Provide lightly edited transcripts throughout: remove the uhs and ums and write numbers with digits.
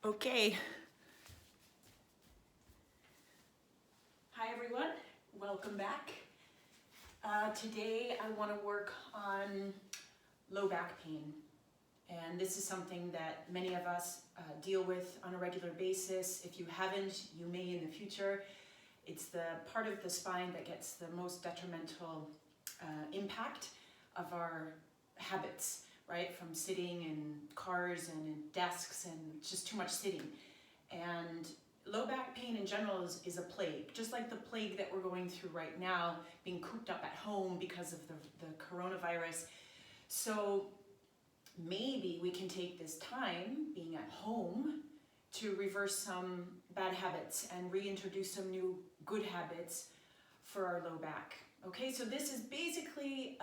Okay. Hi everyone, welcome back. Today I want to work on low back pain. And this is something that many of us deal with on a regular basis. If you haven't, you may in the future. It's the part of the spine that gets the most detrimental impact of our habits, right? From sitting in cars and in desks and just too much sitting. And low back pain in general is a plague, just like the plague that we're going through right now, being cooped up at home because of the coronavirus. So maybe we can take this time being at home to reverse some bad habits and reintroduce some new good habits for our low back. Okay, so this is basically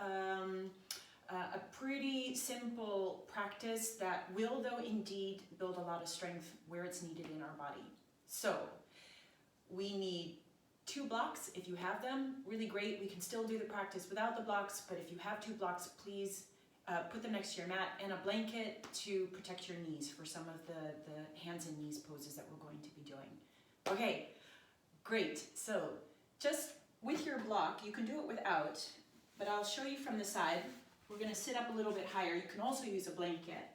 a pretty simple practice that will, though, indeed build a lot of strength where it's needed in our body. So we need 2 blocks. If you have them, really great. We can still do the practice without the blocks, but if you have 2 blocks, please put them next to your mat, and a blanket to protect your knees for some of the hands and knees poses that we're going to be doing. Okay, great. So just with your block, you can do it without, but I'll show you from the side. We're going to sit up a little bit higher. You can also use a blanket.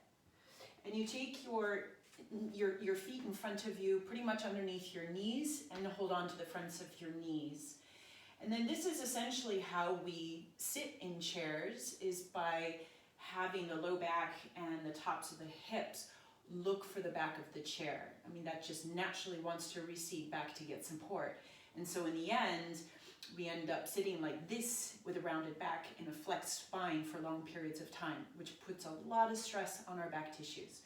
And you take your feet in front of you, pretty much underneath your knees, and hold on to the fronts of your knees. And then this is essentially how we sit in chairs, is by having the low back and the tops of the hips look for the back of the chair. I mean, that just naturally wants to recede back to get support. And so in the end, we end up sitting like this with a rounded back and a flexed spine for long periods of time, which puts a lot of stress on our back tissues.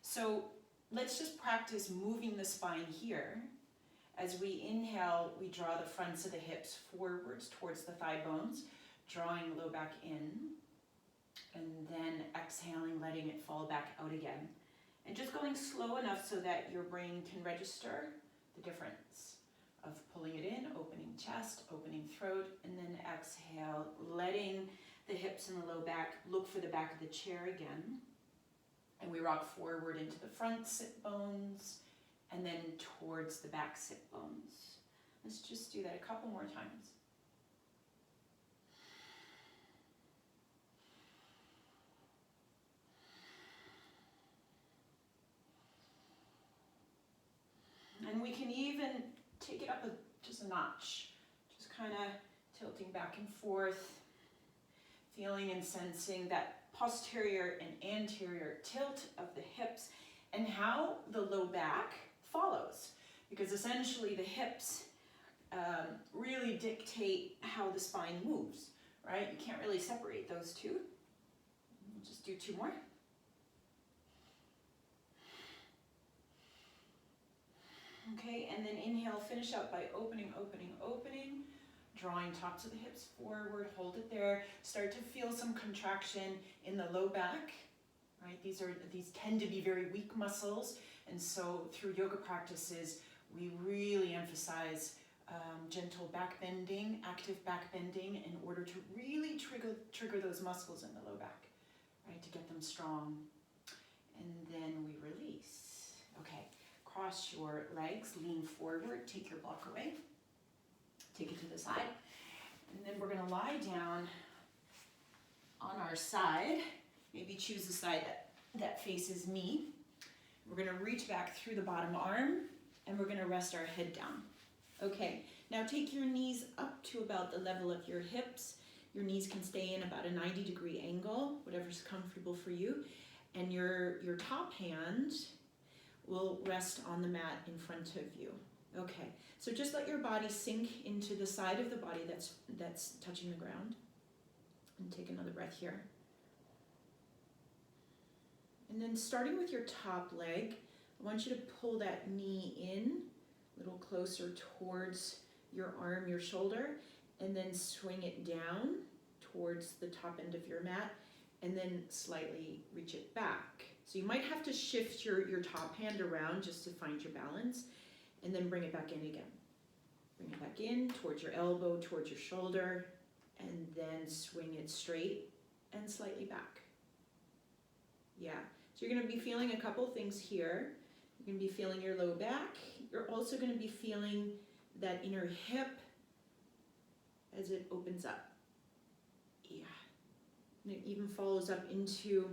So let's just practice moving the spine here. As we inhale, we draw the fronts of the hips forwards towards the thigh bones, drawing low back in, and then exhaling, letting it fall back out again. And just going slow enough so that your brain can register the difference of pulling it in, opening chest, opening throat, and then exhale, letting the hips and the low back look for the back of the chair again. And we rock forward into the front sit bones, and then towards the back sit bones. Let's just do that a couple more times. And we can even take it up just a notch, just kind of tilting back and forth, feeling and sensing that posterior and anterior tilt of the hips and how the low back follows, because essentially the hips really dictate how the spine moves, right? You can't really separate those two. We'll just do 2 more. Okay, and then inhale, finish up by opening, opening, opening, drawing tops of the hips forward, hold it there. Start to feel some contraction in the low back, right? These tend to be very weak muscles, and so through yoga practices, we really emphasize gentle back bending, active back bending, in order to really trigger those muscles in the low back, right? To get them strong. And then we release. Okay. Cross your legs, lean forward, take your block away, take it to the side, and then we're going to lie down on our side. Maybe choose the side that faces me. We're going to reach back through the bottom arm, and we're going to rest our head down. Okay, now take your knees up to about the level of your hips. Your knees can stay in about a 90-degree angle, whatever's comfortable for you, and your top hand will rest on the mat in front of you. Okay, so just let your body sink into the side of the body that's touching the ground. And take another breath here. And then starting with your top leg, I want you to pull that knee in a little closer towards your arm, your shoulder, and then swing it down towards the top end of your mat, and then slightly reach it back. So you might have to shift your top hand around just to find your balance, and then bring it back in again. Bring it back in towards your elbow, towards your shoulder, and then swing it straight and slightly back. Yeah, so you're going to be feeling a couple things here. You're going to be feeling your low back. You're also going to be feeling that inner hip as it opens up. Yeah. And it even follows up into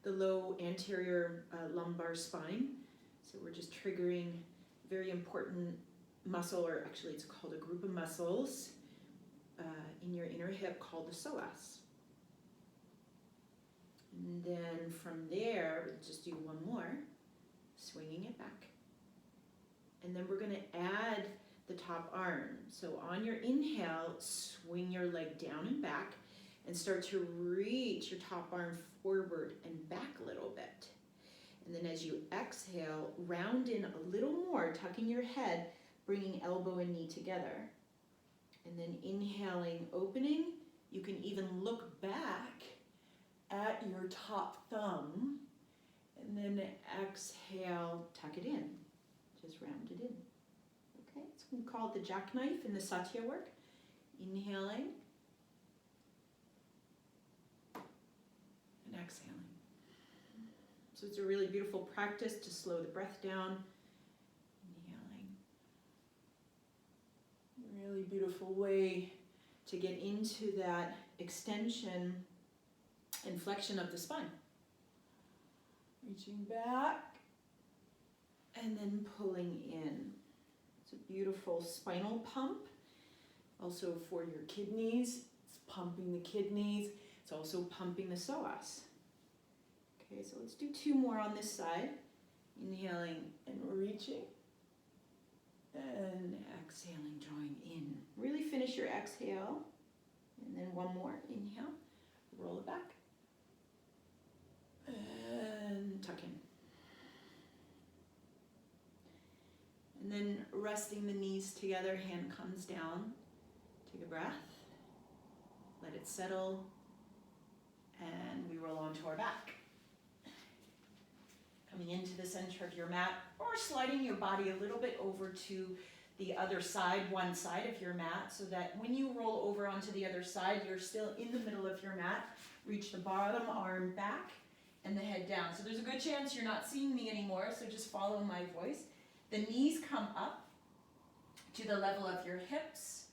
the low anterior lumbar spine. So we're just triggering a very important muscle, or actually it's called a group of muscles in your inner hip called the psoas. And then from there, we'll just do one more, swinging it back. And then we're going to add the top arm. So on your inhale, swing your leg down and back and start to reach your top arm forward and back a little bit. And then as you exhale, round in a little more, tucking your head, bringing elbow and knee together. And then inhaling, opening. You can even look back at your top thumb. And then exhale, tuck it in. Just round it in. Okay, so we call it the jackknife in the satya work. Inhaling and exhaling. So it's a really beautiful practice to slow the breath down. Inhaling. Really beautiful way to get into that extension and flexion of the spine. Reaching back and then pulling in. It's a beautiful spinal pump. Also for your kidneys, it's pumping the kidneys. It's also pumping the psoas. Okay, so let's do two more on this side. Inhaling and reaching. And exhaling, drawing in. Really finish your exhale. And then one more. Inhale. Roll it back. And tuck in. And then resting the knees together, hand comes down. Take a breath. Let it settle. And we roll onto our back. Coming into the center of your mat, or sliding your body a little bit over to the other side, one side of your mat, so that when you roll over onto the other side, you're still in the middle of your mat. Reach the bottom arm back and the head down. So there's a good chance you're not seeing me anymore, so just follow my voice. The knees come up to the level of your hips.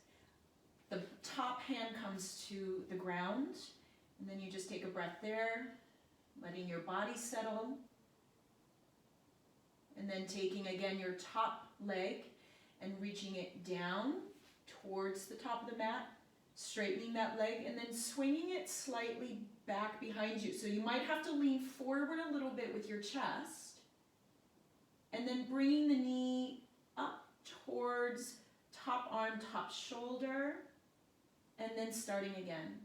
The top hand comes to the ground, and then you just take a breath there, letting your body settle. And then taking again your top leg and reaching it down towards the top of the mat, straightening that leg, and then swinging it slightly back behind you. So you might have to lean forward a little bit with your chest, and then bringing the knee up towards top arm, top shoulder, and then starting again.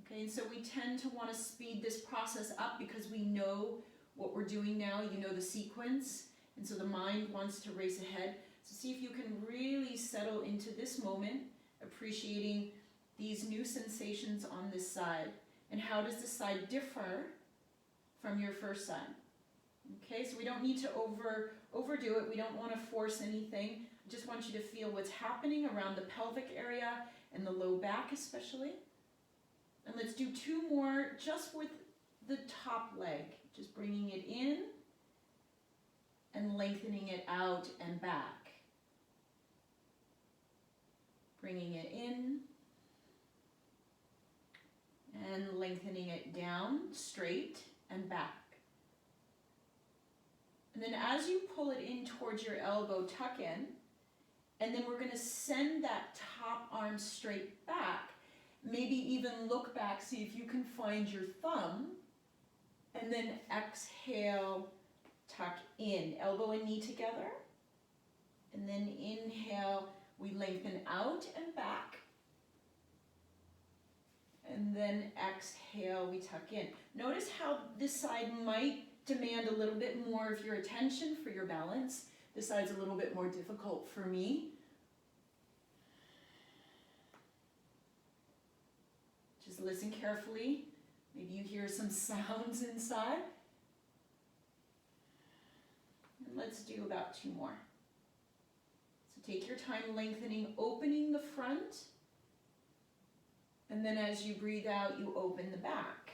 Okay, and so we tend to want to speed this process up because we know what we're doing now, you know the sequence, and so the mind wants to race ahead. So see if you can really settle into this moment, appreciating these new sensations on this side. And how does this side differ from your first side? Okay, so we don't need to overdo it. We don't want to force anything. I just want you to feel what's happening around the pelvic area and the low back especially. And let's do two more just with the top leg. Just bringing it in and lengthening it out and back. Bringing it in and lengthening it down, straight and back. And then as you pull it in towards your elbow, tuck in, and then we're going to send that top arm straight back. Maybe even look back, see if you can find your thumb, and then exhale, tuck in, elbow and knee together, and then inhale, we lengthen out and back, and then exhale, we tuck in. Notice how this side might demand a little bit more of your attention for your balance. This side's a little bit more difficult for me. Just listen carefully. Maybe you hear some sounds inside. And let's do about two more. So take your time lengthening, opening the front. And then as you breathe out, you open the back.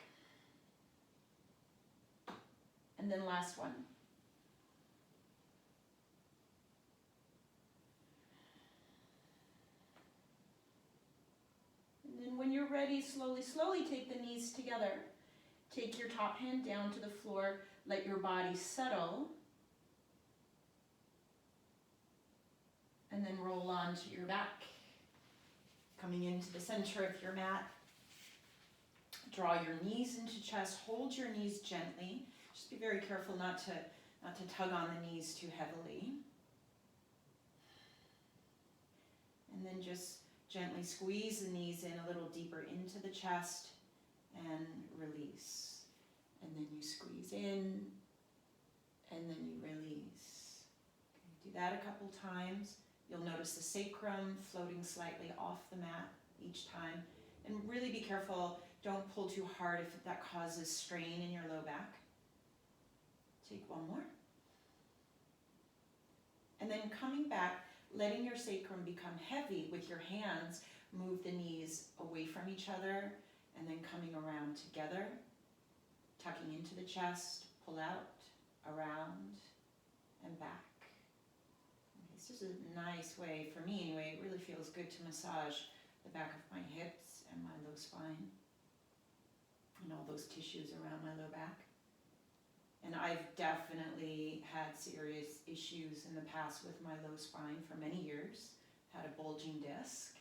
And then last one. ready, slowly take the knees together. Take your top hand down to the floor. Let your body settle. And then roll onto your back. Coming into the center of your mat. Draw your knees into chest. Hold your knees gently. Just be very careful not to tug on the knees too heavily. And then just gently squeeze the knees in a little deeper into the chest and release. And then you squeeze in and then you release. Okay, do that a couple times. You'll notice the sacrum floating slightly off the mat each time. And really be careful, don't pull too hard if that causes strain in your low back. Take one more. And then coming back, letting your sacrum become heavy with your hands, move the knees away from each other, and then coming around together, tucking into the chest, pull out, around, and back. Okay, this is a nice way, for me anyway, it really feels good to massage the back of my hips and my low spine, and all those tissues around my low back. And I've definitely had serious issues in the past with my low spine for many years. Had a bulging disc,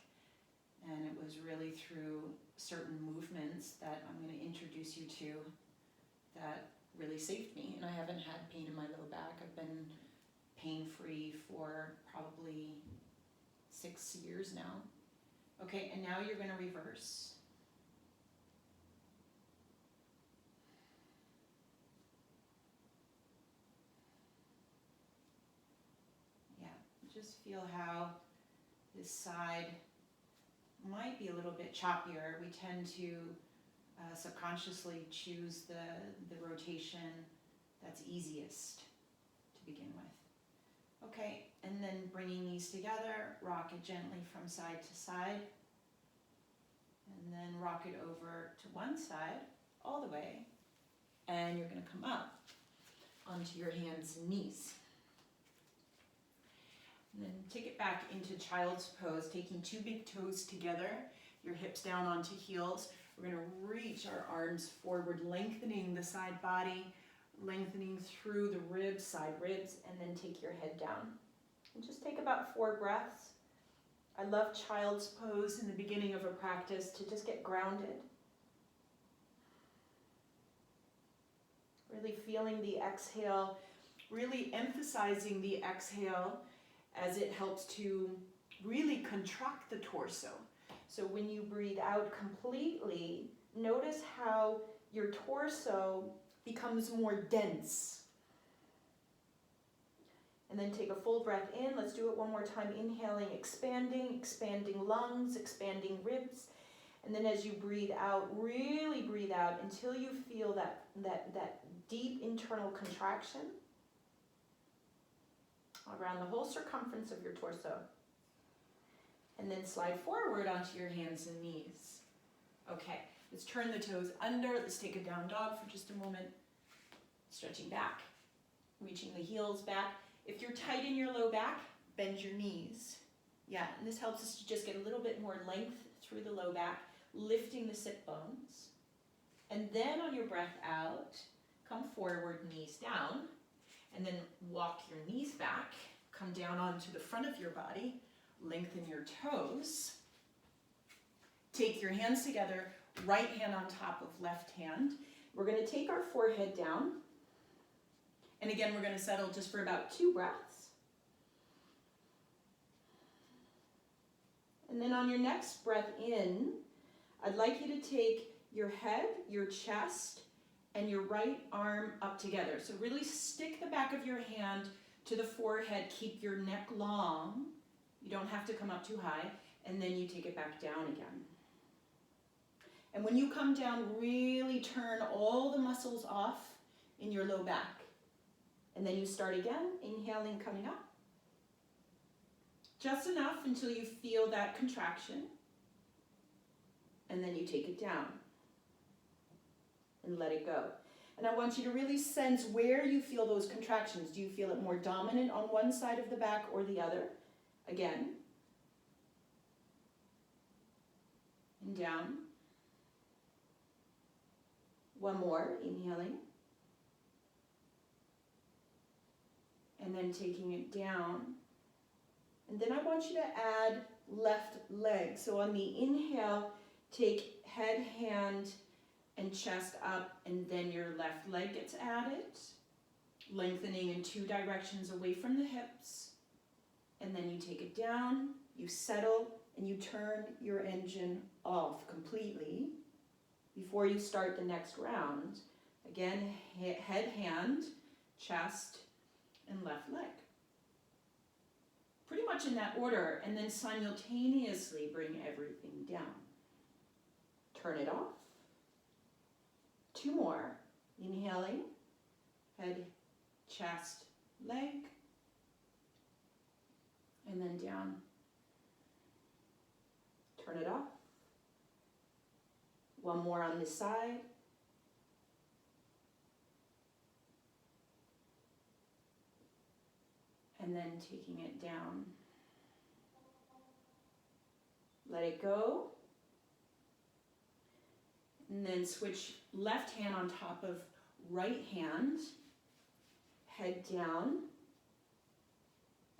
and it was really through certain movements that I'm going to introduce you to that really saved me. And I haven't had pain in my low back. I've been pain-free for probably 6 years now. Okay, and now you're going to reverse. Just feel how this side might be a little bit choppier. We tend to subconsciously choose the rotation that's easiest to begin with. Okay, and then bringing these together, rock it gently from side to side. And then rock it over to one side, all the way. And you're going to come up onto your hands and knees. And then take it back into child's pose, taking two big toes together, your hips down onto heels. We're going to reach our arms forward, lengthening the side body, lengthening through the ribs, side ribs, and then take your head down. And just take about 4 breaths. I love child's pose in the beginning of a practice to just get grounded. Really feeling the exhale, really emphasizing the exhale as it helps to really contract the torso. So when you breathe out completely, notice how your torso becomes more dense. And then take a full breath in. Let's do it one more time. Inhaling, expanding lungs, expanding ribs. And then as you breathe out, really breathe out until you feel that deep internal contraction around the whole circumference of your torso. And then slide forward onto your hands and knees. Okay, let's turn the toes under. Let's take a down dog for just a moment. Stretching back, reaching the heels back. If you're tight in your low back, bend your knees. Yeah, and this helps us to just get a little bit more length through the low back, lifting the sit bones. And then on your breath out, come forward, knees down. And then walk your knees back, come down onto the front of your body, lengthen your toes. Take your hands together, right hand on top of left hand. We're going to take our forehead down. And again, we're going to settle just for about 2 breaths. And then on your next breath in, I'd like you to take your head, your chest, and your right arm up together. So really stick the back of your hand to the forehead, keep your neck long. You don't have to come up too high, and then you take it back down again. And when you come down, really turn all the muscles off in your low back. And then you start again, inhaling, coming up. Just enough until you feel that contraction. And then you take it down. And let it go. And I want you to really sense where you feel those contractions. Do you feel it more dominant on one side of the back or the other? Again. And down. One more, inhaling. And then taking it down. And then I want you to add left leg. So on the inhale, take head, hand, and chest up, and then your left leg gets added. Lengthening in 2 directions away from the hips. And then you take it down, you settle, and you turn your engine off completely before you start the next round. Again, head, hand, chest, and left leg. Pretty much in that order, and then simultaneously bring everything down. Turn it off. 2 more. Inhaling, head, chest, leg, and then down. Turn it off. 1 more on this side. And then taking it down. Let it go. And then switch left hand on top of right hand. Head down.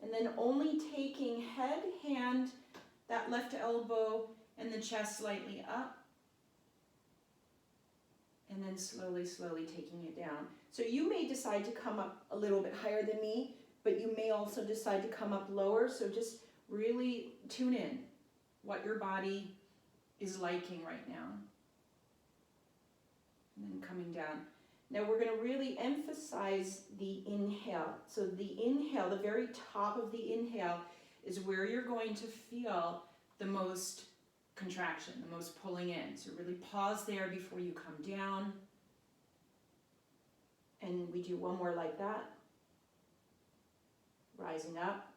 And then only taking head, hand, that left elbow, and the chest slightly up. And then slowly, slowly taking it down. So you may decide to come up a little bit higher than me, but you may also decide to come up lower. So just really tune in what your body is liking right now. And then coming down. Now we're going to really emphasize the inhale. So the inhale, the very top of the inhale, is where you're going to feel the most contraction, the most pulling in. So really pause there before you come down. And we do 1 more like that. Rising up,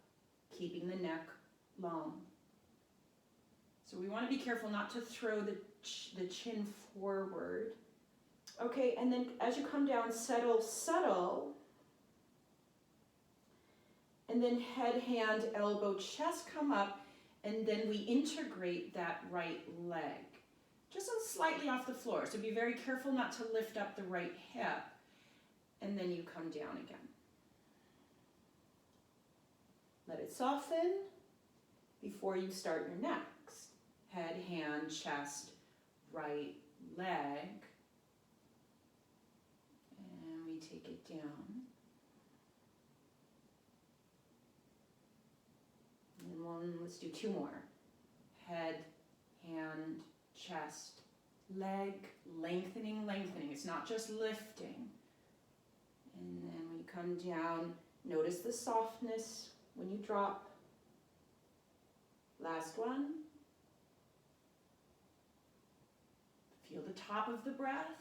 keeping the neck long. So we want to be careful not to throw the chin forward. Okay, and then as you come down, settle, subtle. And then head, hand, elbow, chest come up, and then we integrate that right leg. Just slightly off the floor, so be very careful not to lift up the right hip. And then you come down again. Let it soften before you start your next. Head, hand, chest, right leg. And we take it down. And let's do 2 more. Head, hand, chest, leg, lengthening, lengthening. It's not just lifting. And then we come down. Notice the softness when you drop. Last one. Feel the top of the breath.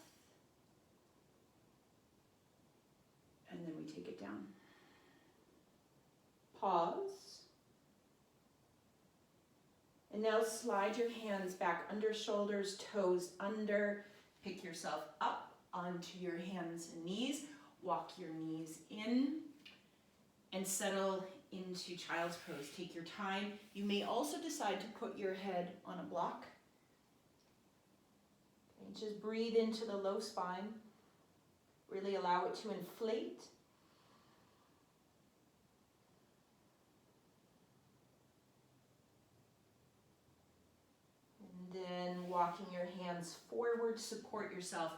And then we take it down. Pause. And now slide your hands back under shoulders, toes under. Pick yourself up onto your hands and knees. Walk your knees in and settle into child's pose. Take your time. You may also decide to put your head on a block. And just breathe into the low spine. Really allow it to inflate. And then walking your hands forward, support yourself,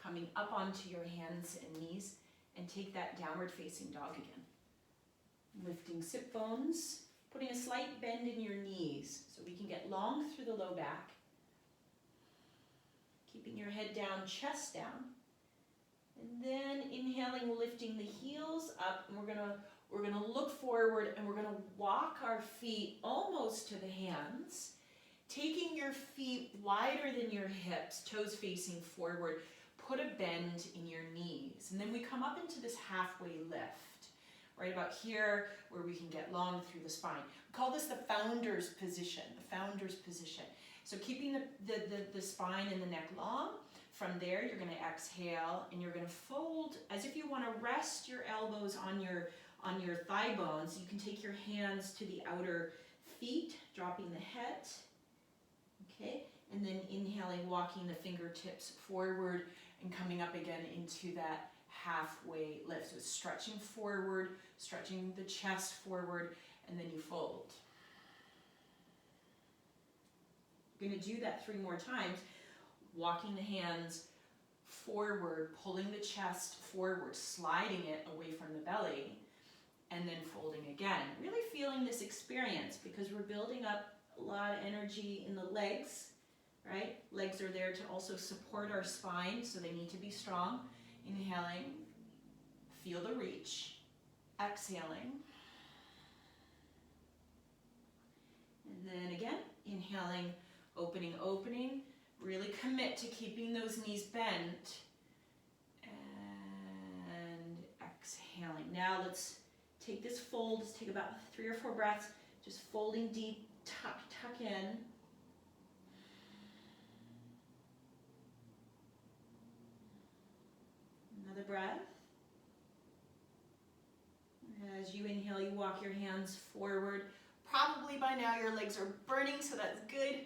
coming up onto your hands and knees, and take that downward facing dog again. Lifting sit bones, putting a slight bend in your knees so we can get long through the low back. Keeping your head down, chest down. And then inhaling, lifting the heels up, and we're gonna look forward, and we're gonna walk our feet almost to the hands, taking your feet wider than your hips, toes facing forward. Put a bend in your knees, and then we come up into this halfway lift, right about here where we can get long through the spine. We call this the founder's position, the founder's position. So keeping the spine and the neck long. From there, you're going to exhale, and you're going to fold as if you want to rest your elbows on your thigh bones. You can take your hands to the outer feet, dropping the head. Okay, and then inhaling, walking the fingertips forward, and coming up again into that halfway lift. So it's stretching forward, stretching the chest forward, and then you fold. You're going to do that 3 more times, walking the hands forward, pulling the chest forward, sliding it away from the belly, and then folding again. Really feeling this experience because we're building up a lot of energy in the legs, right? Legs are there to also support our spine, so they need to be strong. Inhaling, feel the reach. Exhaling. And then again, inhaling, opening, opening. Really commit to keeping those knees bent. And exhaling. Now let's take this fold. Let's take about 3 or 4 breaths. Just folding deep, tuck in. Another breath. As you inhale, you walk your hands forward. Probably by now your legs are burning, so that's good.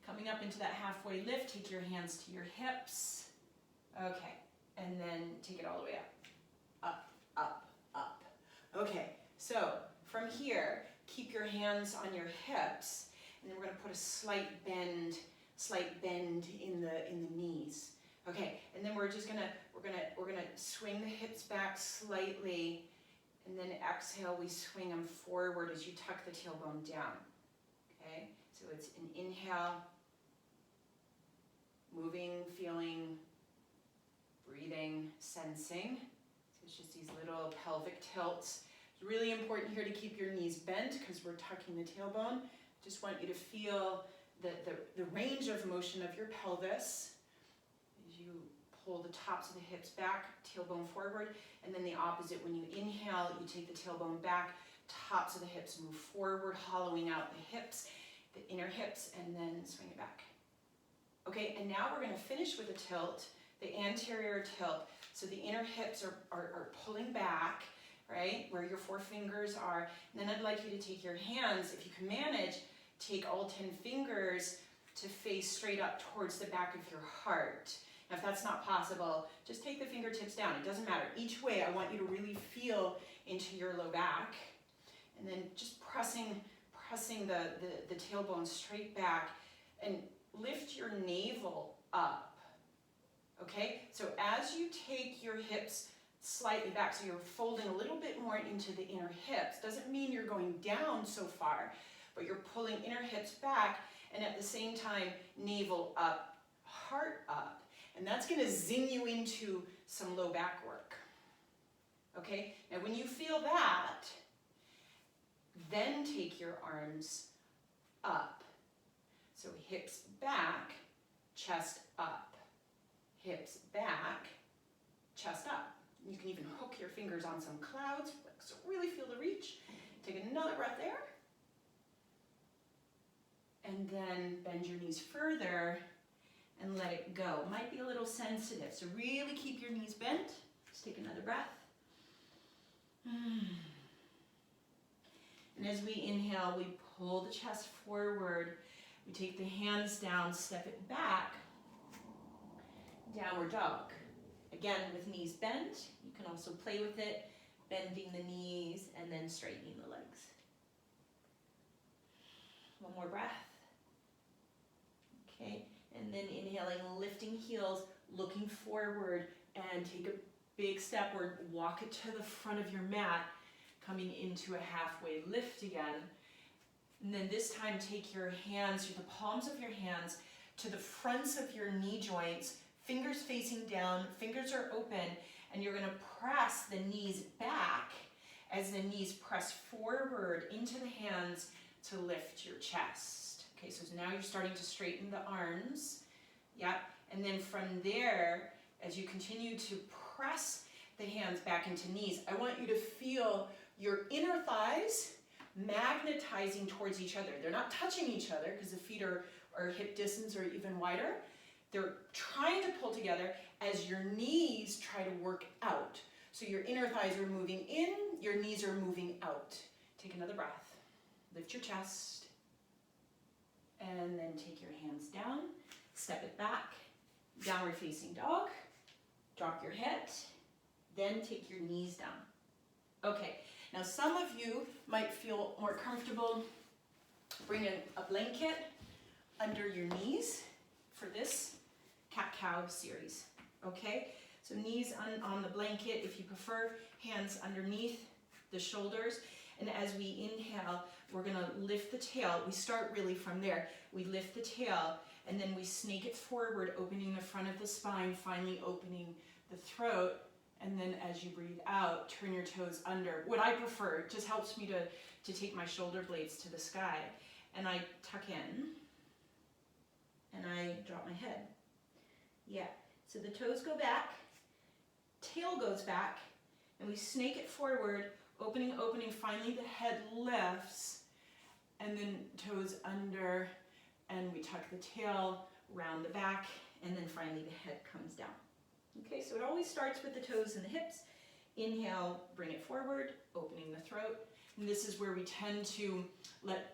Coming up into that halfway lift, take your hands to your hips. Okay, and then take it all the way up. Up, up, up. Okay, so from here, keep your hands on your hips, and then we're gonna put a slight bend in the knees. Okay, and then we're gonna swing the hips back slightly, and then exhale, we swing them forward as you tuck the tailbone down. Okay, so it's an inhale, moving, feeling, breathing, sensing. So it's just these little pelvic tilts. It's really important here to keep your knees bent because we're tucking the tailbone. Just want you to feel the range of motion of your pelvis as you pull the tops of the hips back, tailbone forward, and then the opposite. When you inhale, you take the tailbone back, tops of the hips move forward, hollowing out the hips, the inner hips, and then swing it back. Okay, and now we're going to finish with a tilt, the anterior tilt. So the inner hips are pulling back, right, where your 4 fingers are. And then I'd like you to take your hands, if you can manage, take all 10 fingers to face straight up towards the back of your heart. Now, if that's not possible, just take the fingertips down. It doesn't matter. Each way, I want you to really feel into your low back. And then just pressing the tailbone straight back and lift your navel up. Okay? So as you take your hips slightly back, so you're folding a little bit more into the inner hips, doesn't mean you're going down so far, but you're pulling inner hips back and at the same time, navel up, heart up. And that's going to zing you into some low back work. Okay? Now when you feel that, then take your arms up. So hips back, chest up. Hips back, chest up. You can even hook your fingers on some clouds, so really feel the reach. Take another breath there. And then bend your knees further and let it go. It might be a little sensitive, so really keep your knees bent. Just take another breath. And as we inhale, we pull the chest forward. We take the hands down, step it back. Downward dog. Again, with knees bent. You can also play with it, bending the knees and then straightening the legs. One more breath. Okay. And then inhaling, lifting heels, looking forward, and take a big stepward, walk it to the front of your mat, coming into a halfway lift again. And then this time take your hands, the palms of your hands, to the fronts of your knee joints, fingers facing down, fingers are open, and you're going to press the knees back as the knees press forward into the hands to lift your chest. Okay, so now you're starting to straighten the arms. Yep. And then from there, as you continue to press the hands back into knees, I want you to feel your inner thighs magnetizing towards each other. They're not touching each other because the feet are hip distance or even wider. They're trying to pull together as your knees try to work out. So your inner thighs are moving in, your knees are moving out. Take another breath. Lift your chest. And then take your hands down. Step it back. Downward facing dog. Drop your head, then take your knees down. Okay, now some of you might feel more comfortable bringing a blanket under your knees for this cat-cow series, okay? So knees on the blanket if you prefer, hands underneath the shoulders. And as we inhale, we're gonna lift the tail. We start really from there. We lift the tail and then we snake it forward, opening the front of the spine, finally opening the throat. And then as you breathe out, turn your toes under. What I prefer, it just helps me to take my shoulder blades to the sky. And I tuck in and I drop my head. Yeah, so the toes go back, tail goes back, and we snake it forward, opening, finally the head lifts, and then toes under, and we tuck the tail, round the back, and then finally the head comes down. Okay, so it always starts with the toes and the hips. Inhale, bring it forward, opening the throat. And this is where we tend to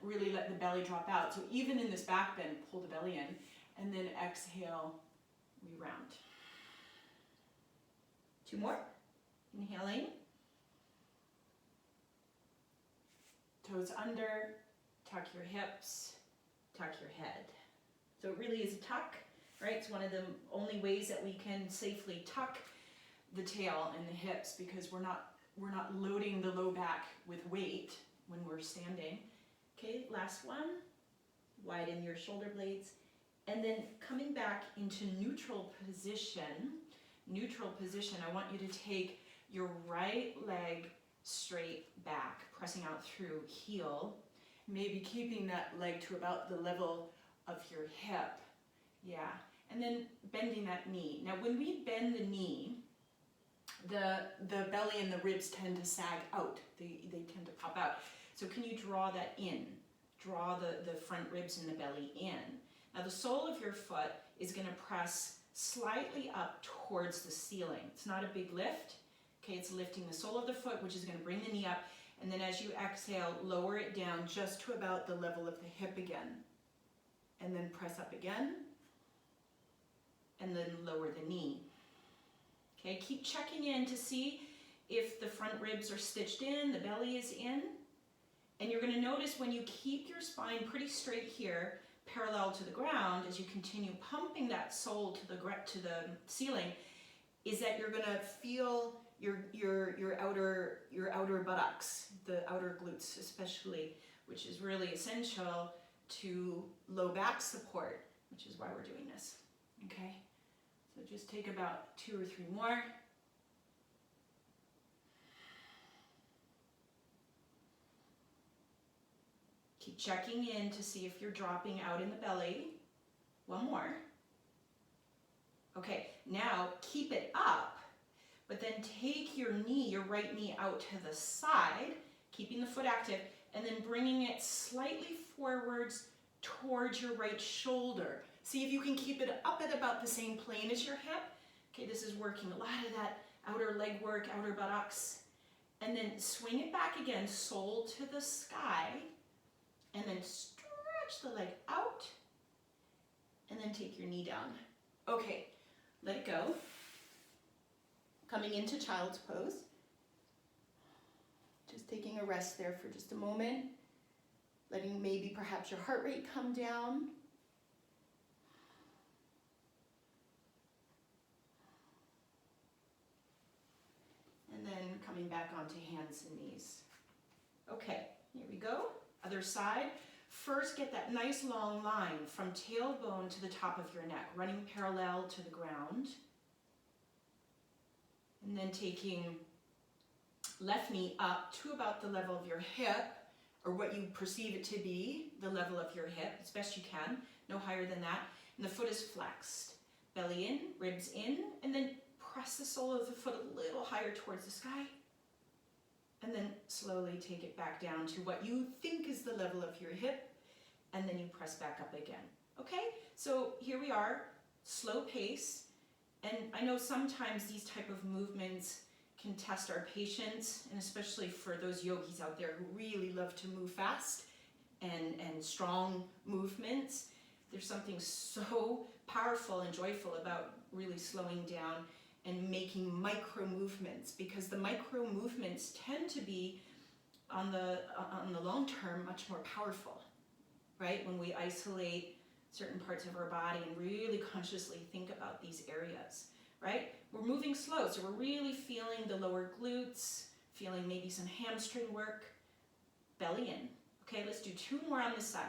really let the belly drop out. So even in this back bend, pull the belly in, and then exhale, we round. 2 more. Inhaling. Toes under, tuck your hips, tuck your head. So it really is a tuck, right? It's one of the only ways that we can safely tuck the tail and the hips because we're not loading the low back with weight when we're standing. Okay, last one. Widen your shoulder blades. And then coming back into neutral position, I want you to take your right leg straight back, pressing out through heel, maybe keeping that leg to about the level of your hip. Yeah, and then bending that knee. Now when we bend the knee, the belly and the ribs tend to sag out. They tend to pop out. So can you draw that in? Draw the front ribs and the belly in. Now the sole of your foot is going to press slightly up towards the ceiling. It's not a big lift. Okay, it's lifting the sole of the foot, which is going to bring the knee up. And then as you exhale, lower it down just to about the level of the hip again. And then press up again. And then lower the knee. Okay, keep checking in to see if the front ribs are stitched in, the belly is in. And you're going to notice when you keep your spine pretty straight here, parallel to the ground, as you continue pumping that sole to the ceiling, is that you're going to feel your outer buttocks, the outer glutes especially, which is really essential to low back support, which is why we're doing this. Okay, so just take about 2 or 3 more. Keep checking in to see if you're dropping out in the belly. 1 more. Okay, now keep it up, but then take your knee, your right knee out to the side, keeping the foot active, and then bringing it slightly forwards towards your right shoulder. See if you can keep it up at about the same plane as your hip. Okay, this is working a lot of that outer leg work, outer buttocks. And then swing it back again, sole to the sky. And then stretch the leg out, and then take your knee down. Okay, let it go. Coming into child's pose. Just taking a rest there for just a moment. Letting maybe perhaps your heart rate come down. And then coming back onto hands and knees. Okay, here we go. Other side. First, get that nice long line from tailbone to the top of your neck, running parallel to the ground. And then taking left knee up to about the level of your hip, or what you perceive it to be, the level of your hip, as best you can, no higher than that. And the foot is flexed. Belly in, ribs in, and then press the sole of the foot a little higher towards the sky. And then slowly take it back down to what you think is the level of your hip, and then you press back up again. Okay, so here we are, slow pace, and I know sometimes these type of movements can test our patience, and especially for those yogis out there who really love to move fast and strong movements. There's something so powerful and joyful about really slowing down and making micro movements, because the micro movements tend to be on the long term much more powerful, right? When we isolate certain parts of our body and really consciously think about these areas, right? We're moving slow, so we're really feeling the lower glutes, feeling maybe some hamstring work, belly in. Okay, let's do 2 more on this side.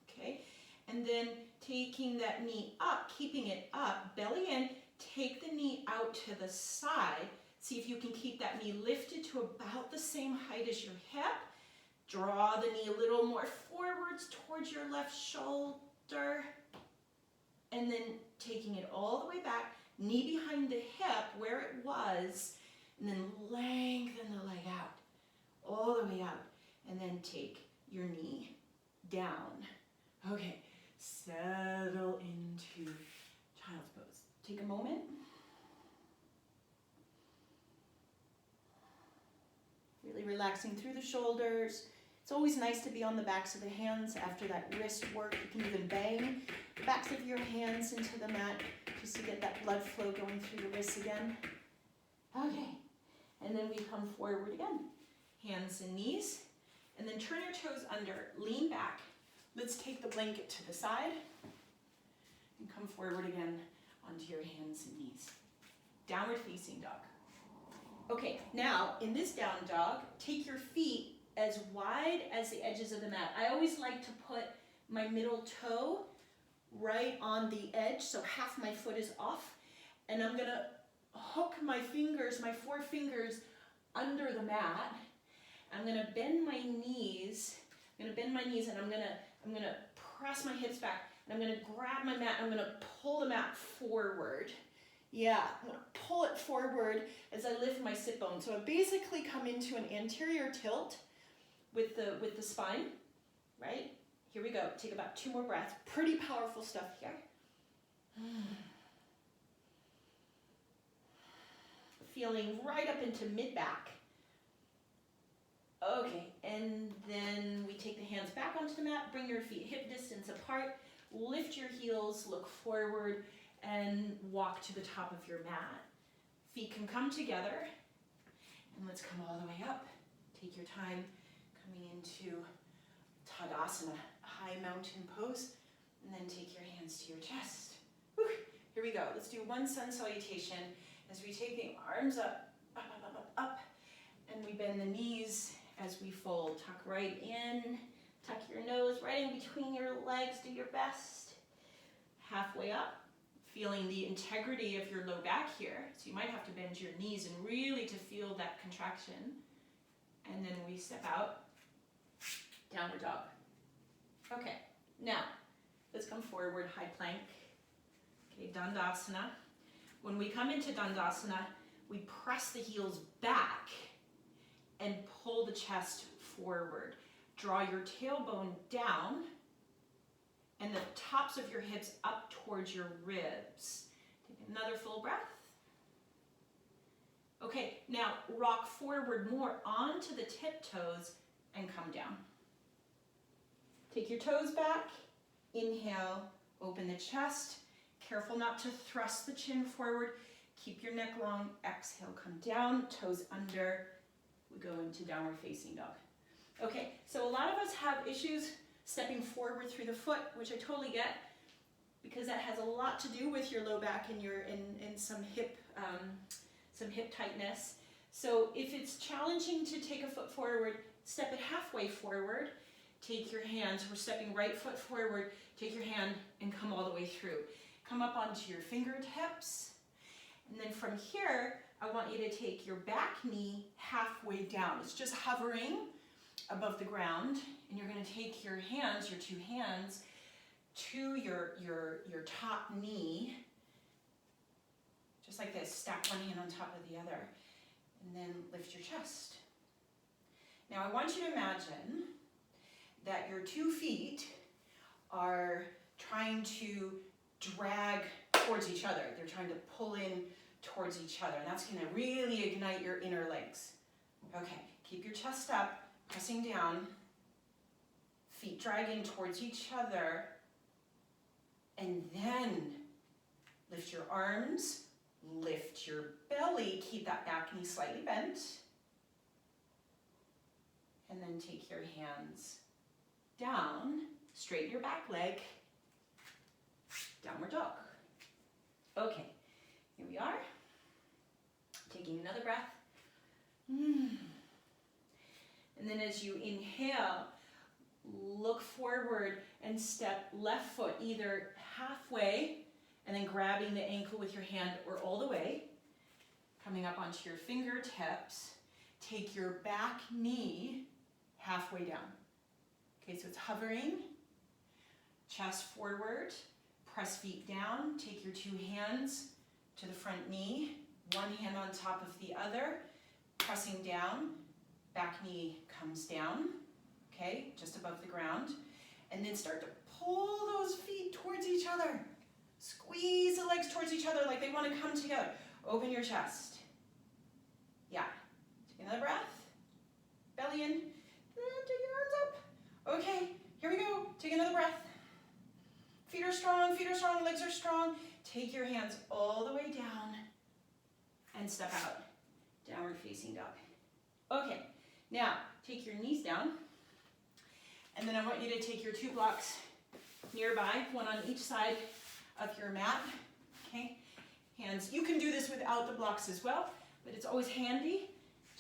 Okay, and then taking that knee up, keeping it up, belly in, take the knee out to the side. See if you can keep that knee lifted to about the same height as your hip. Draw the knee a little more forwards towards your left shoulder. And then taking it all the way back, knee behind the hip where it was, and then lengthen the leg out, all the way out. And then take your knee down. Okay, settle into child's pose. Take a moment. Really relaxing through the shoulders. It's always nice to be on the backs of the hands after that wrist work. You can even bang the backs of your hands into the mat just to get that blood flow going through the wrists again. Okay, and then we come forward again. Hands and knees, and then turn your toes under, lean back. Let's take the blanket to the side and come forward again onto your hands and knees. Downward facing dog. Okay, now in this down dog, take your feet as wide as the edges of the mat. I always like to put my middle toe right on the edge, so half my foot is off, and I'm gonna hook my fingers, my 4 fingers under the mat. I'm gonna bend my knees. I'm gonna bend my knees, and I'm gonna press my hips back, and I'm gonna grab my mat, and I'm gonna pull the mat forward. Yeah, I'm gonna pull it forward as I lift my sit bone. So I basically come into an anterior tilt with the spine, right? Here we go. Take about 2 more breaths. Pretty powerful stuff here. Feeling right up into mid-back. Okay, and then we take the hands back onto the mat, bring your feet hip distance apart, lift your heels, look forward, and walk to the top of your mat. Feet can come together, and let's come all the way up. Take your time coming into Tadasana, high mountain pose, and then take your hands to your chest. Whew. Here we go. Let's do 1 sun salutation as we take the arms up, up, up, up, up, up, and we bend the knees as we fold. Tuck right in, tuck your nose right in between your legs, do your best. Halfway up, feeling the integrity of your low back here. So you might have to bend your knees and really to feel that contraction. And then we step out, downward dog. Okay, now let's come forward, high plank. Okay, Dandasana. When we come into Dandasana, we press the heels back and pull the chest forward. Draw your tailbone down and the tops of your hips up towards your ribs. Take another full breath. Okay, now rock forward more onto the tiptoes and come down. Take your toes back, inhale, open the chest. Careful not to thrust the chin forward. Keep your neck long, exhale, come down, toes under. We go into downward facing dog. Okay, so a lot of us have issues stepping forward through the foot, which I totally get, because that has a lot to do with your low back and your and some hip tightness. So if it's challenging to take a foot forward, step it halfway forward. Take your hands, we're stepping right foot forward, take your hand and come all the way through. Come up onto your fingertips, and then from here, I want you to take your back knee halfway down. It's just hovering above the ground, and you're going to take your hands, your 2 hands, to your top knee, just like this. Stack one hand on top of the other, and then lift your chest. Now I want you to imagine that your 2 feet are trying to drag towards each other. They're trying to pull in towards each other, and that's going to really ignite your inner legs. Okay, keep your chest up, pressing down, feet dragging towards each other, And then lift your arms, lift your belly, keep that back knee slightly bent. And then take your hands down, straighten your back leg, downward dog. Okay, here we are. Taking another breath. And then as you inhale, look forward and step left foot either halfway and then grabbing the ankle with your hand or all the way, coming up onto your fingertips. Take your back knee halfway down. Okay, so it's hovering, chest forward, press feet down, take your two hands to the front knee, one hand on top of the other, pressing down, back knee comes down, okay, just above the ground, and then start to pull those feet towards each other. Squeeze the legs towards each other like they want to come together. Open your chest. Yeah, take another breath, belly in, and take your arms up. Okay, here we go, take another breath. Feet are strong, legs are strong. Take your hands all the way down and step out. Downward facing dog. Okay, now take your knees down, and then I want you to take your two blocks nearby, one on each side of your mat. Okay, hands, you can do this without the blocks as well, but it's always handy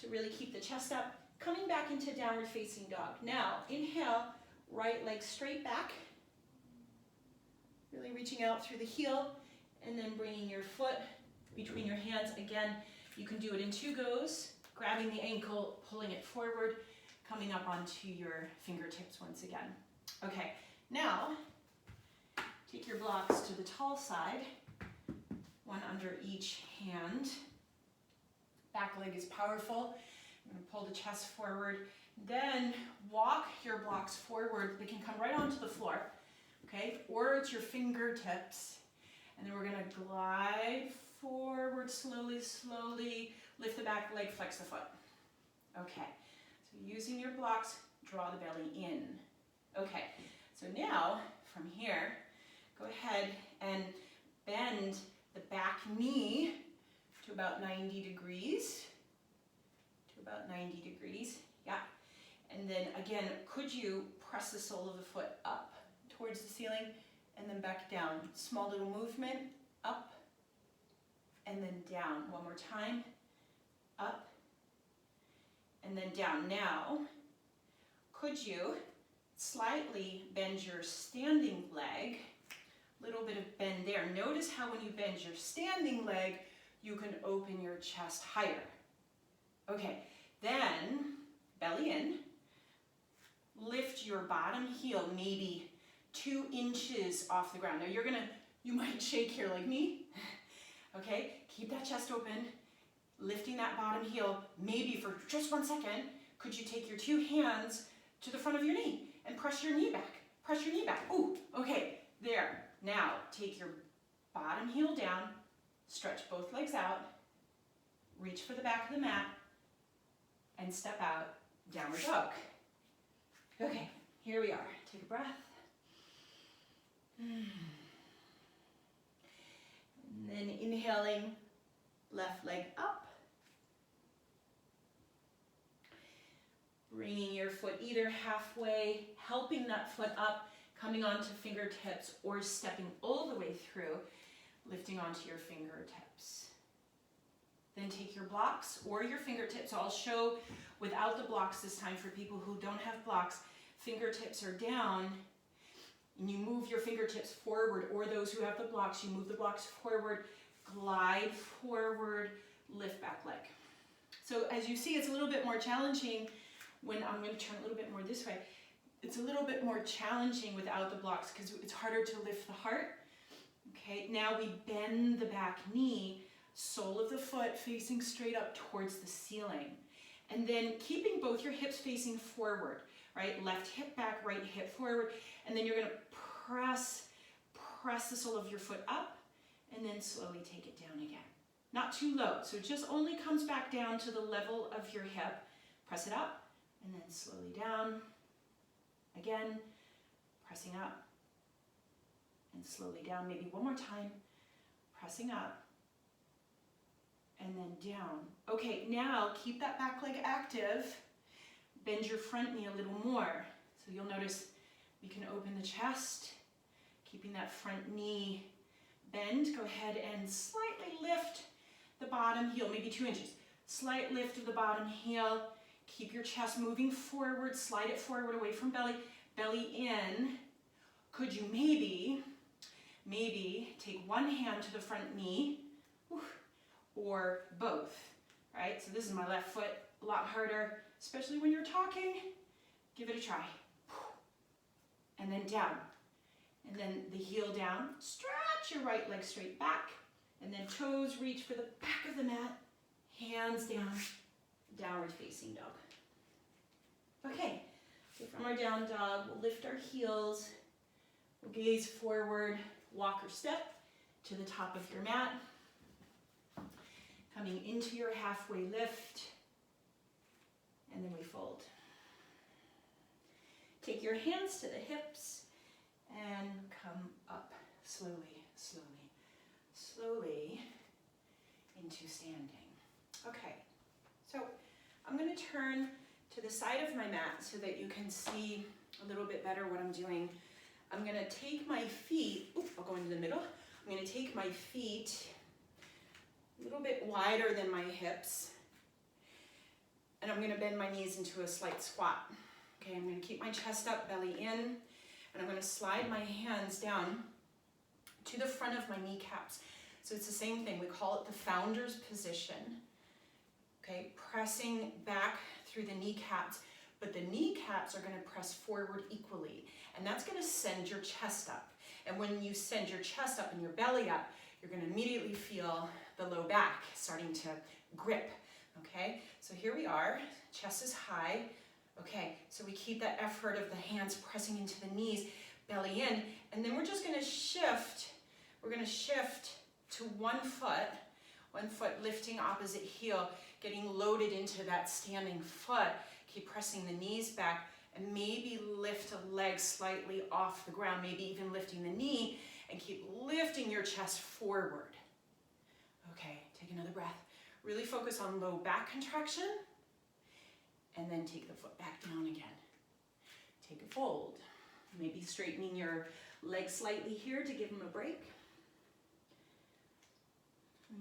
to really keep the chest up. Coming back into downward facing dog. Now, inhale, right leg straight back, really reaching out through the heel, and then bringing your foot between your hands. Again, you can do it in two goes, grabbing the ankle, pulling it forward, coming up onto your fingertips once again. Okay, now, take your blocks to the tall side, one under each hand. Back leg is powerful. I'm going to pull the chest forward. Then walk your blocks forward. They can come right onto the floor, okay? Or it's your fingertips. And then we're going to glide forward slowly, slowly. Lift the back leg, flex the foot. Okay, so using your blocks, draw the belly in. Okay, so now from here, go ahead and bend the back knee to about 90 degrees. About 90 degrees, yeah. And then again, could you press the sole of the foot up towards the ceiling and then back down? Small little movement, up and then down. One more time, up and then down. Now, could you slightly bend your standing leg? Little bit of bend there. Notice how when you bend your standing leg, you can open your chest higher. Okay, then belly in, lift your bottom heel maybe 2 inches off the ground. Now you might shake here like me. Okay, keep that chest open, lifting that bottom heel maybe for just 1 second. Could you take your 2 hands to the front of your knee and press your knee back? Press your knee back. Ooh, okay, there. Now take your bottom heel down, stretch both legs out, reach for the back of the mat, and step out, downward dog. Okay, here we are. Take a breath. And then inhaling, left leg up. Bringing your foot either halfway, helping that foot up, coming onto fingertips, or stepping all the way through, lifting onto your fingertips. Then take your blocks or your fingertips. So I'll show without the blocks this time for people who don't have blocks. Fingertips are down, and you move your fingertips forward, or those who have the blocks, you move the blocks forward, glide forward, lift back leg. So as you see, it's a little bit more challenging when I'm going to turn a little bit more this way. It's a little bit more challenging without the blocks because it's harder to lift the heart. Okay, now we bend the back knee, sole of the foot facing straight up towards the ceiling. And then keeping both your hips facing forward, right? Left hip back, right hip forward. And then you're going to press the sole of your foot up and then slowly take it down again. Not too low, so it just only comes back down to the level of your hip. Press it up and then slowly down. Again, pressing up and slowly down. Maybe one more time, pressing up, and then down. Okay, now keep that back leg active. Bend your front knee a little more. So you'll notice we can open the chest, keeping that front knee bend. Go ahead and slightly lift the bottom heel, maybe 2 inches. Slight lift of the bottom heel. Keep your chest moving forward, slide it forward away from belly, belly in. Could you maybe take one hand to the front knee, or both, right? So this is my left foot, a lot harder, especially when you're talking. Give it a try. And then down. And then the heel down. Stretch your right leg straight back. And then toes reach for the back of the mat. Hands down. Downward facing dog. Okay, so from our down dog, we'll lift our heels. We'll gaze forward, walk or step to the top of your mat. Coming into your halfway lift. And then we fold. Take your hands to the hips and come up slowly, slowly, slowly into standing. Okay, so I'm going to turn to the side of my mat so that you can see a little bit better what I'm doing. I'm going to take my feet, I'll go into the middle. I'm going to take my feet a little bit wider than my hips, and I'm going to bend my knees into a slight squat. Okay, I'm going to keep my chest up, belly in, and I'm going to slide my hands down to the front of my kneecaps. So it's the same thing. We call it the founder's position. Okay, pressing back through the kneecaps, but the kneecaps are going to press forward equally, and that's going to send your chest up. And when you send your chest up and your belly up, you're going to immediately feel the low back starting to grip. Okay, so here we are, chest is high. Okay, so we keep that effort of the hands pressing into the knees, belly in, and then we're just going to shift. We're going to shift to one foot lifting opposite heel, getting loaded into that standing foot. Keep pressing the knees back, and maybe lift a leg slightly off the ground, maybe even lifting the knee, and keep lifting your chest forward. Okay, take another breath. Really focus on low back contraction, and then take the foot back down again. Take a fold. Maybe straightening your legs slightly here to give them a break.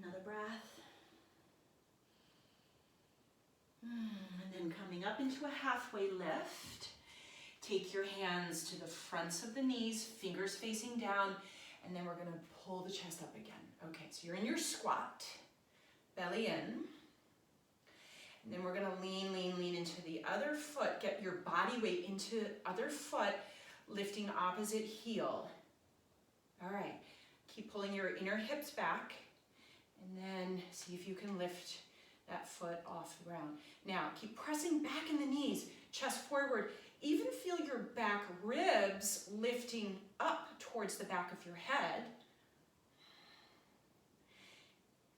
Another breath. And then coming up into a halfway lift. Take your hands to the fronts of the knees, fingers facing down, and then we're going to pull the chest up again. Okay, so you're in your squat, belly in. And then we're going to lean into the other foot. Get your body weight into other foot, lifting opposite heel. All right, keep pulling your inner hips back, and then see if you can lift that foot off the ground. Now, keep pressing back in the knees, chest forward. Even feel your back ribs lifting up towards the back of your head.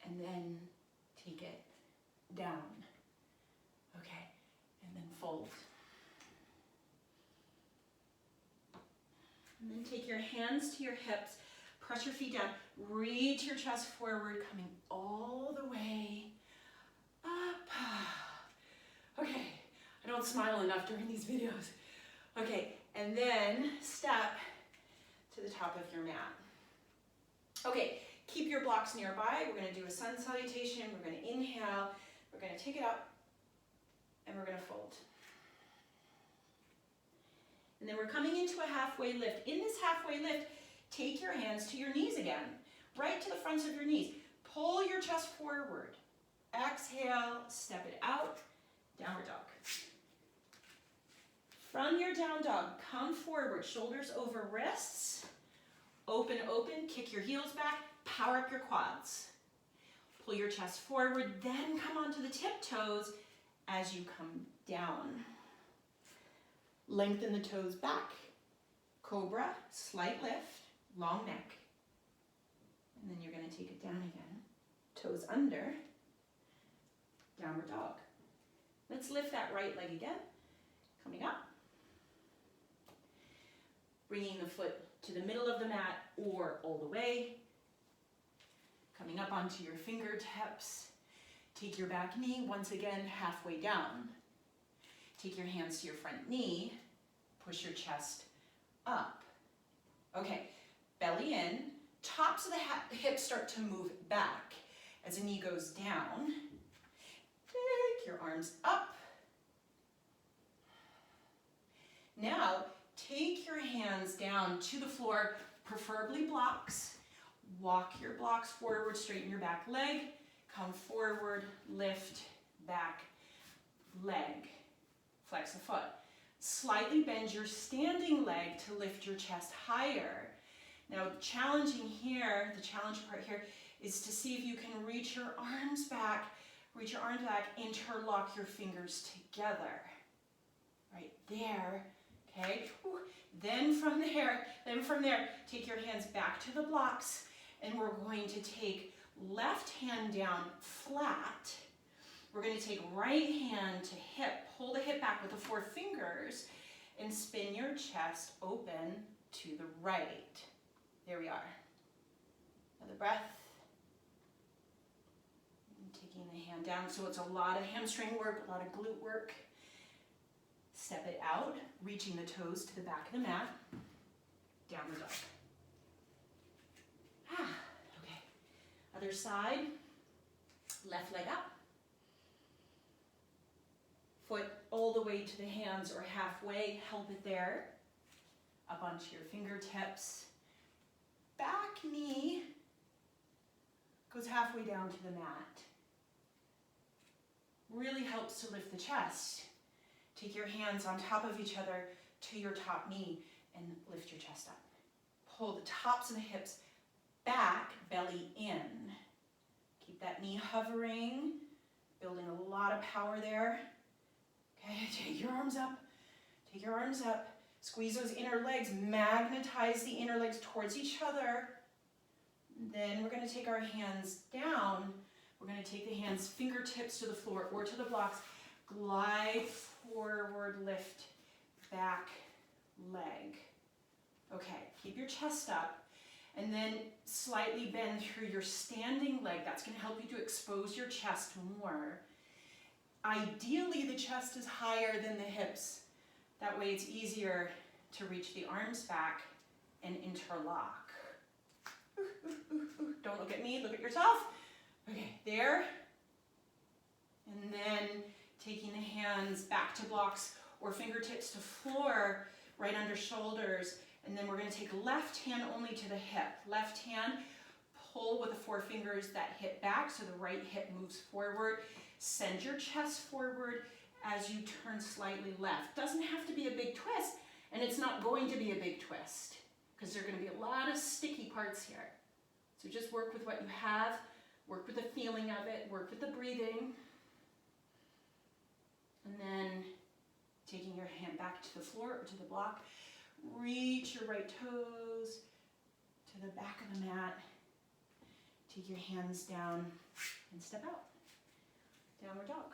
And then take it down. Okay, and then fold. And then take your hands to your hips, press your feet down, reach your chest forward, coming all the way up. Okay, I don't smile enough during these videos. Okay, and then step to the top of your mat. Okay, keep your blocks nearby. We're going to do a sun salutation. We're going to inhale. We're going to take it up, and we're going to fold. And then we're coming into a halfway lift. In this halfway lift, take your hands to your knees again, right to the fronts of your knees. Pull your chest forward. Exhale, step it out, downward dog. From your down dog, come forward, shoulders over wrists. Open, kick your heels back, power up your quads. Pull your chest forward, then come onto the tiptoes as you come down. Lengthen the toes back. Cobra, slight lift, long neck. And then you're going to take it down again. Toes under. Downward dog. Let's lift that right leg again. Coming up. Bringing the foot to the middle of the mat or all the way. Coming up onto your fingertips. Take your back knee once again halfway down. Take your hands to your front knee. Push your chest up. Okay, belly in. Tops of the hips start to move back as the knee goes down. Take your arms up. Now, take your hands down to the floor, preferably blocks. Walk your blocks forward, straighten your back leg. Come forward, lift, back, leg. Flex the foot. Slightly bend your standing leg to lift your chest higher. Now, the challenge part here is to see if you can reach your arms back, interlock your fingers together. Right there, okay? Ooh. Then from there, take your hands back to the blocks, and we're going to take left hand down flat. We're going to take right hand to hip, pull the hip back with the 4 fingers, and spin your chest open to the right. There we are. Another breath. And taking the hand down, so it's a lot of hamstring work, a lot of glute work. Step it out, reaching the toes to the back of the mat. Downward dog. Okay. Other side. Left leg up. Foot all the way to the hands or halfway, help it there. Up onto your fingertips. Back knee goes halfway down to the mat. Really helps to lift the chest. Take your hands on top of each other to your top knee and lift your chest up. Pull the tops of the hips back, belly in. Keep that knee hovering, building a lot of power there. Okay, take your arms up. Take your arms up. Squeeze those inner legs. Magnetize the inner legs towards each other. Then we're going to take our hands down. We're going to take the hands, fingertips to the floor or to the blocks. Glide forward, lift, back, leg. Okay, keep your chest up. And then slightly bend through your standing leg. That's going to help you to expose your chest more. Ideally, the chest is higher than the hips. That way it's easier to reach the arms back and interlock. Don't look at me, look at yourself. Okay, there. And then taking the hands back to blocks or fingertips to floor, right under shoulders. And then we're going to take left hand only to the hip. Left hand, pull with the 4 fingers that hip back so the right hip moves forward. Send your chest forward as you turn slightly left. Doesn't have to be a big twist, and it's not going to be a big twist because there are going to be a lot of sticky parts here. So just work with what you have, work with the feeling of it, work with the breathing. And then taking your hand back to the floor or to the block, reach your right toes to the back of the mat. Take your hands down and step out. Downward dog.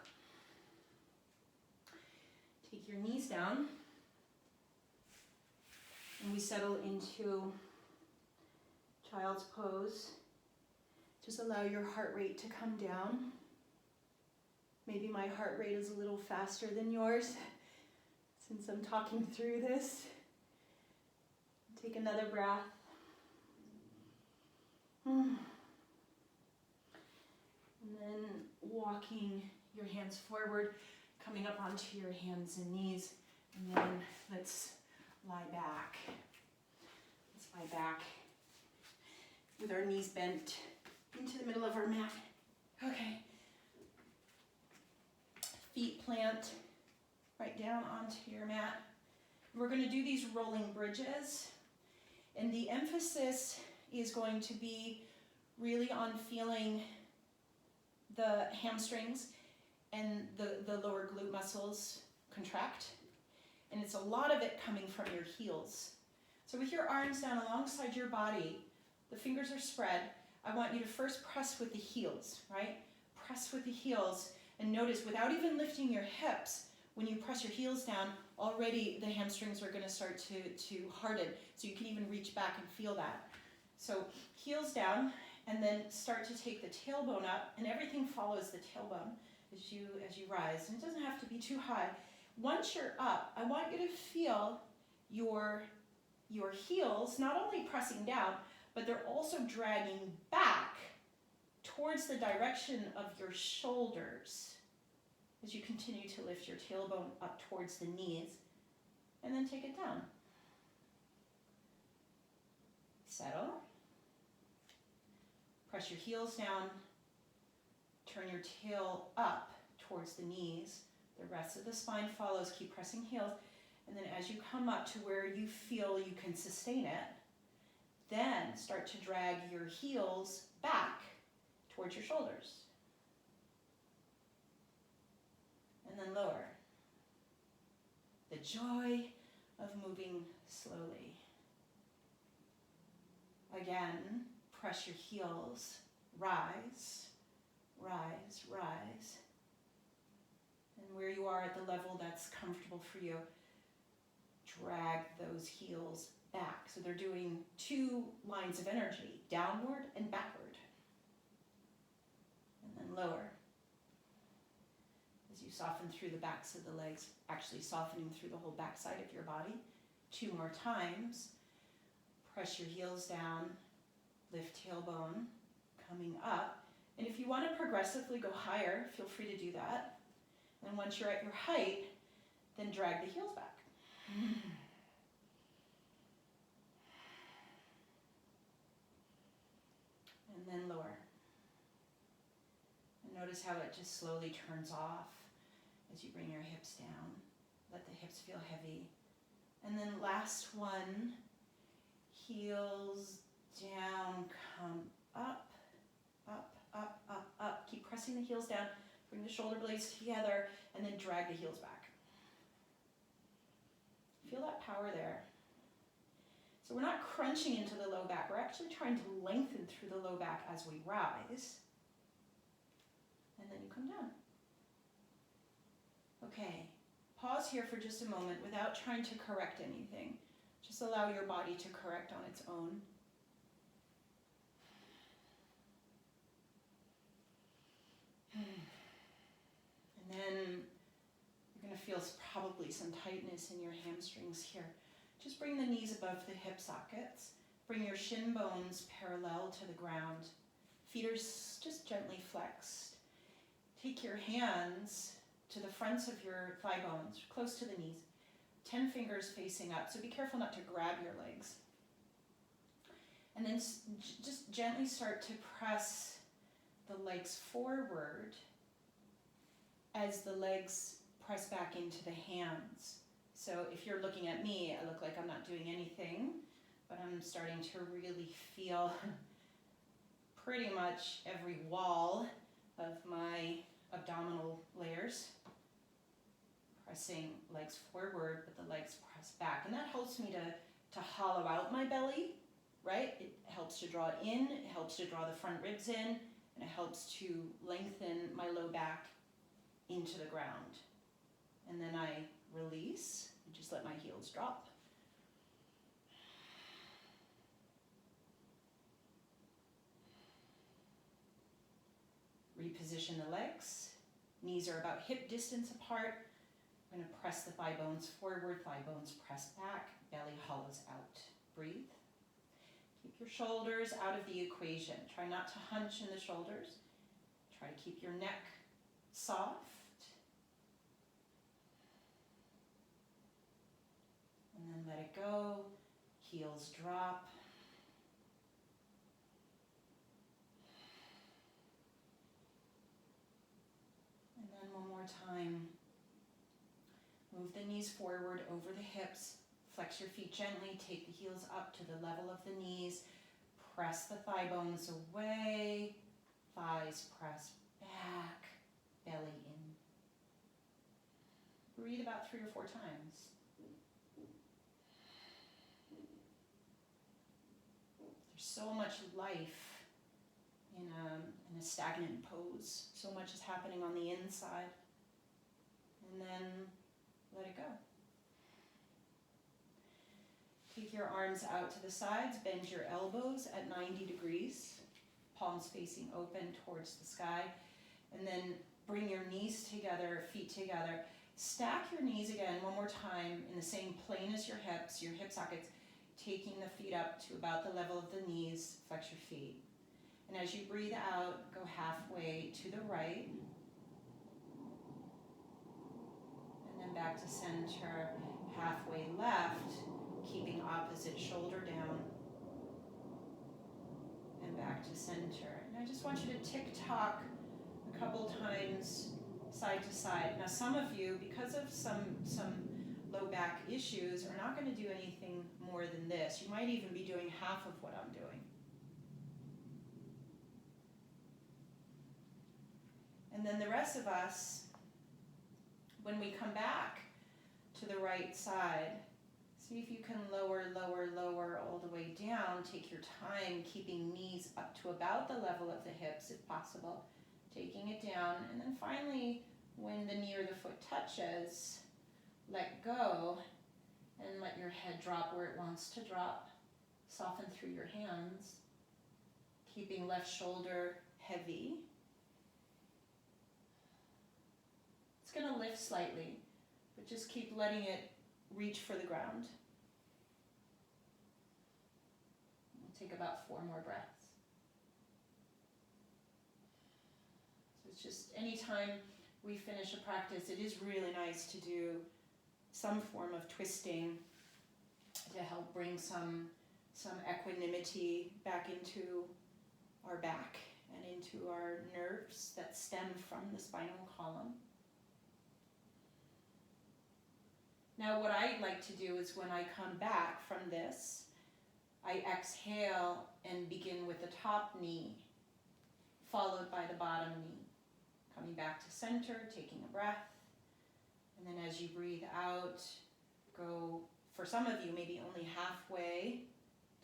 Take your knees down and we settle into child's pose. Just allow your heart rate to come down. Maybe my heart rate is a little faster than yours since I'm talking through this. Take another breath. And then walking your hands forward, coming up onto your hands and knees, and then let's lie back. Let's lie back with our knees bent into the middle of our mat. Okay. Feet plant right down onto your mat. We're going to do these rolling bridges, and the emphasis is going to be really on feeling the hamstrings and the lower glute muscles contract, and it's a lot of it coming from your heels. So with your arms down alongside your body, the fingers are spread. I want you to first press with the heels, right? Press with the heels, and notice without even lifting your hips, when you press your heels down, already the hamstrings are going to start to harden. So you can even reach back and feel that. So heels down, and then start to take the tailbone up, and everything follows the tailbone as you rise. And it doesn't have to be too high. Once you're up, I want you to feel your heels not only pressing down, but they're also dragging back towards the direction of your shoulders as you continue to lift your tailbone up towards the knees, and then take it down. Settle. Press your heels down. Turn your tail up towards the knees. The rest of the spine follows. Keep pressing heels. And then as you come up to where you feel you can sustain it, then start to drag your heels back towards your shoulders. And then lower. The joy of moving slowly. Again, press your heels, rise, rise, rise. And where you are at the level that's comfortable for you, drag those heels back. So they're doing two lines of energy, downward and backward. And then lower. As you soften through the backs of the legs, actually softening through the whole back side of your body. 2 more times. Press your heels down, lift tailbone, coming up. And if you want to progressively go higher, feel free to do that. And once you're at your height, then drag the heels back. And then lower. And notice how it just slowly turns off as you bring your hips down. Let the hips feel heavy. And then last one, heels down, come up, up, up, up, up. Keep pressing the heels down. Bring the shoulder blades together and then drag the heels back. Feel that power there. So we're not crunching into the low back. We're actually trying to lengthen through the low back as we rise. And then you come down. Okay, pause here for just a moment without trying to correct anything. Just allow your body to correct on its own. And then you're going to feel probably some tightness in your hamstrings here. Just bring the knees above the hip sockets. Bring your shin bones parallel to the ground. Feet are just gently flexed. Take your hands to the fronts of your thigh bones, close to the knees. 10 fingers facing up, so be careful not to grab your legs. And then just gently start to press the legs forward as the legs press back into the hands. So if you're looking at me, I look like I'm not doing anything, but I'm starting to really feel pretty much every wall of my abdominal layers. Pressing legs forward, but the legs press back. And that helps me to hollow out my belly, right? It helps to draw it in, it helps to draw the front ribs in, and it helps to lengthen my low back into the ground. And then I release and just let my heels drop. Reposition the legs. Knees are about hip distance apart. We're going to press the thigh bones forward, thigh bones press back, belly hollows out. Breathe. Keep your shoulders out of the equation. Try not to hunch in the shoulders. Try to keep your neck soft. And then let it go. Heels drop. And then one more time. Move the knees forward over the hips. Flex your feet gently. Take the heels up to the level of the knees. Press the thigh bones away. Thighs press back. Belly in. Breathe about 3 or 4 times. There's so much life in a stagnant pose. So much is happening on the inside. And then let it go. Take your arms out to the sides, bend your elbows at 90 degrees, palms facing open towards the sky, and then bring your knees together, feet together. Stack your knees again one more time in the same plane as your hip sockets, taking the feet up to about the level of the knees, flex your feet. And as you breathe out, go halfway to the right, and then back to center, halfway left, keeping opposite shoulder down, and back to center. And I just want you to tick-tock a couple times side to side. Now some of you, because of some low back issues, are not going to do anything more than this. You might even be doing half of what I'm doing. And then the rest of us, when we come back to the right side, see if you can lower, lower, lower all the way down. Take your time, keeping knees up to about the level of the hips if possible. Taking it down, and then finally, when the knee or the foot touches, let go and let your head drop where it wants to drop. Soften through your hands, keeping left shoulder heavy. It's going to lift slightly, but just keep letting it reach for the ground. We'll take about 4 more breaths. So it's just anytime we finish a practice, it is really nice to do some form of twisting to help bring some equanimity back into our back and into our nerves that stem from the spinal column. Now what I like to do is when I come back from this, I exhale and begin with the top knee, followed by the bottom knee. Coming back to center, taking a breath. And then as you breathe out, go, for some of you, maybe only halfway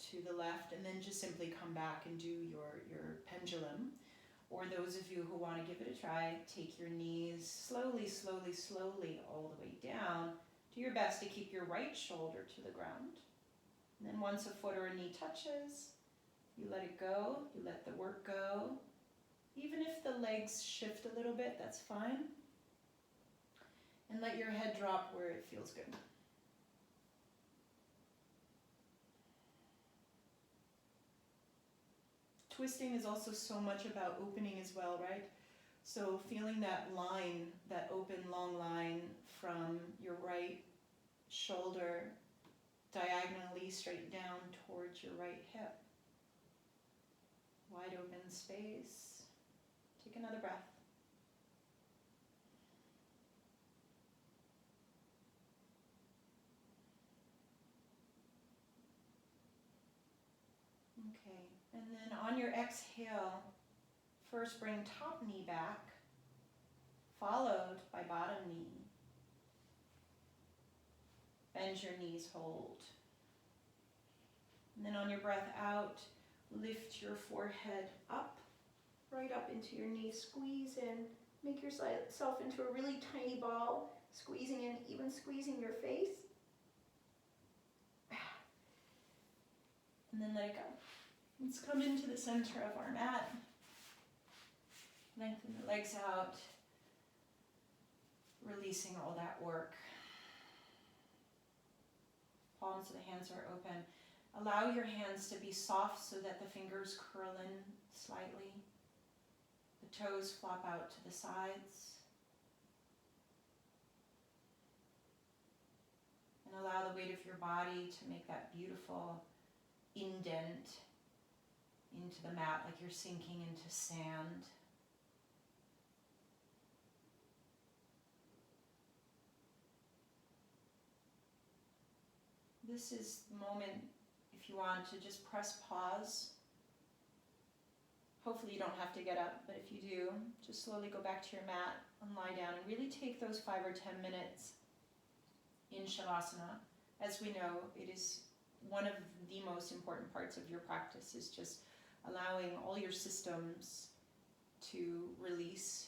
to the left, and then just simply come back and do your pendulum. Or those of you who want to give it a try, take your knees slowly, slowly, slowly all the way down. Do your best to keep your right shoulder to the ground. And then once a foot or a knee touches, you let it go, you let the work go. Even if the legs shift a little bit, that's fine. And let your head drop where it feels good. Twisting is also so much about opening as well, right? So feeling that line, that open long line from your right shoulder diagonally straight down towards your right hip. Wide open space. Take another breath. Okay, and then on your exhale, first bring top knee back, followed by bottom knee. Bend your knees, hold. And then on your breath out, lift your forehead up, right up into your knees, squeeze in, make yourself into a really tiny ball, squeezing in, even squeezing your face. And then let it go. Let's come into the center of our mat. Lengthen the legs out, releasing all that work. Palms of the hands are open. Allow your hands to be soft so that the fingers curl in slightly. The toes flop out to the sides. And allow the weight of your body to make that beautiful indent into the mat, like you're sinking into sand. This is the moment, if you want, to just press pause. Hopefully you don't have to get up, but if you do, just slowly go back to your mat and lie down and really take those 5 or 10 minutes in Shavasana. As we know, it is one of the most important parts of your practice, is just allowing all your systems to release.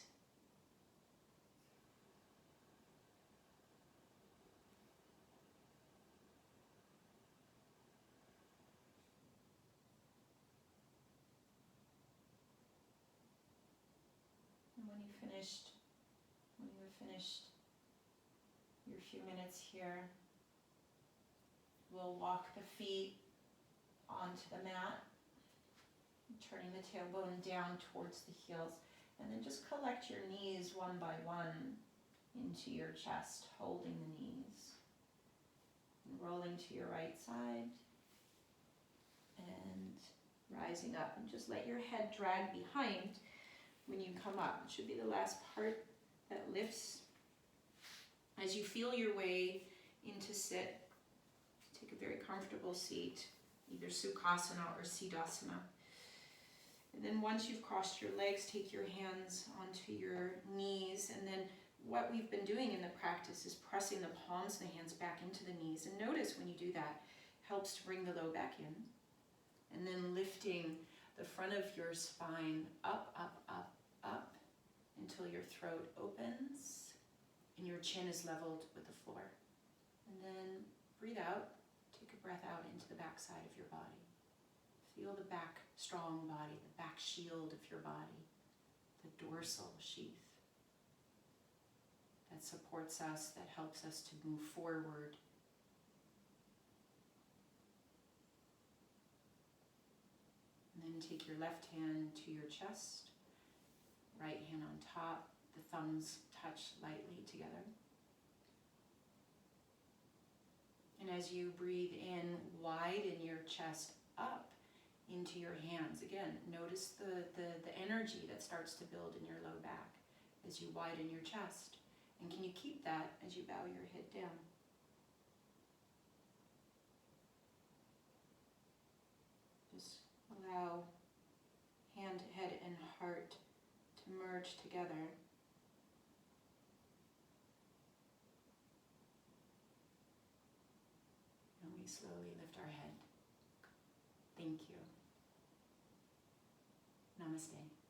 finished your few minutes here, we'll walk the feet onto the mat, turning the tailbone down towards the heels, and then just collect your knees one by one into your chest, holding the knees, and rolling to your right side, and rising up, and just let your head drag behind when you come up. It should be the last part that lifts. As you feel your way into sit, take a very comfortable seat, either Sukhasana or Siddhasana. And then once you've crossed your legs, take your hands onto your knees. And then what we've been doing in the practice is pressing the palms of the hands back into the knees. And notice when you do that, helps to bring the low back in. And then lifting the front of your spine up, up, up, up, until your throat opens and your chin is leveled with the floor. And then breathe out, take a breath out into the back side of your body. Feel the back strong body, the back shield of your body, the dorsal sheath that supports us, that helps us to move forward. And then take your left hand to your chest, right hand on top, the thumbs touch lightly together. And as you breathe in, widen your chest up into your hands. Again, notice the energy that starts to build in your low back as you widen your chest. And can you keep that as you bow your head down? Just allow hand, head, and heart to merge together. And we slowly lift our head. Thank you. Namaste.